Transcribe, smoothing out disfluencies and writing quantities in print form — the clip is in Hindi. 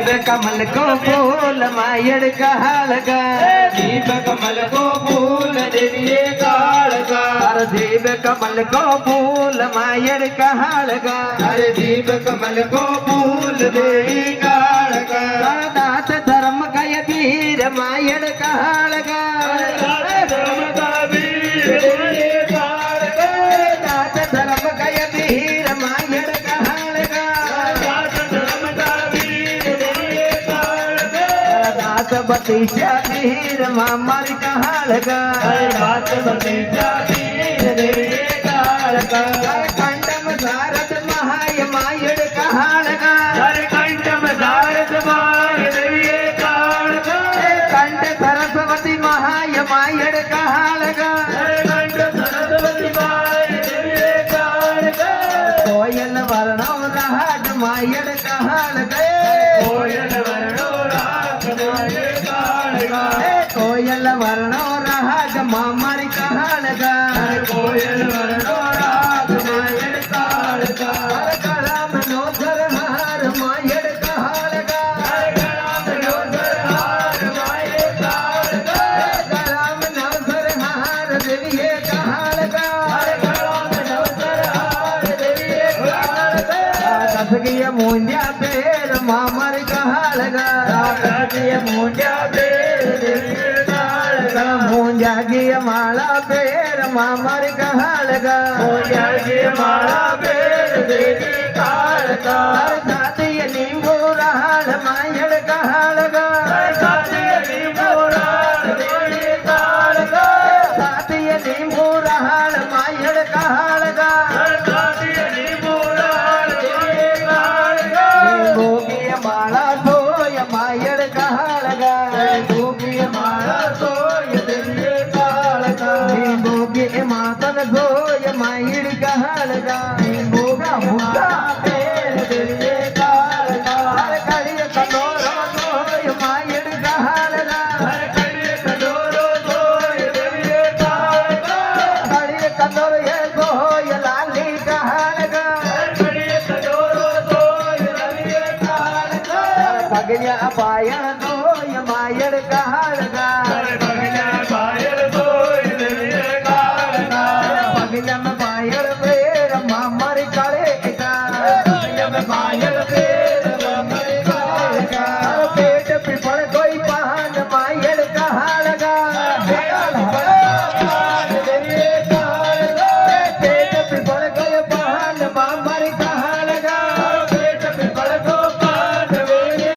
कमल को फूल मायड़ कहालगा दीप कमल को फूल देविये कालगा हर देव कमल को फूल मायड़ कहालगा हरे दीप कमल को फूल देवी कालगा दात धर्म कय वीर मायड़ कहालगा धर्म का वीर देविये कालगा दात धर्म कय वीर मायड़ कहालगा धर्म का वीर देविये कालगा दात बतीजा वीर मामर कहालगा दात बतीजा वीर देविये कालगा कंडम भारत महाय मायड़ कहालगा कंठम धारत माय देविये कालगा कंठ सरस्वती महाय मायड़ कहालगा कंठ सरस्वती माय देविये कालगा कोयल वर्णो राग मायड़ कहालगा कोयल वर्णो राग माय कालगा कोयल वर्णो राग मामर कहालगा कोयल वर्णो राग माय कालगा कलाम नो हार मायड़ कहालगा कलाम नोदर हार माय कालगा कलाम नो हार देविये कहालगा कलाम नोदर हार देविये कालगा कसगिय मुंजा पेर मामर कहालगा राजिय मुंजा बेर देविये कालगा मुंजा गिय माला पेर मामर कहालगा मुंजा की माला बेर देवी कालगा साथिय नींबू रहाल मायड़ कहालगा साथिय नींबू राल देवी कालगा साथिय नींबू रहाल मायड़ कहालगा साथिय नींबू राल देवी कालगा नींबू गिय माला सोय मायड़ कहालगा नींबू की माला सोय देवी कालगा नींबू गिय मातन सोय मायड़ कहालगा नींबू का मुक्का बेर देवी कालगा कड़िय कटोरो सोय मायड़ कहालगा कड़िय कटोरो सोय देवी कालगा कड़िय कटोर ये सोय लाली कहालगा कड़िय कटोरो सोय देवी कालगा पगड़िया पाया सोय मायड़ कहालगा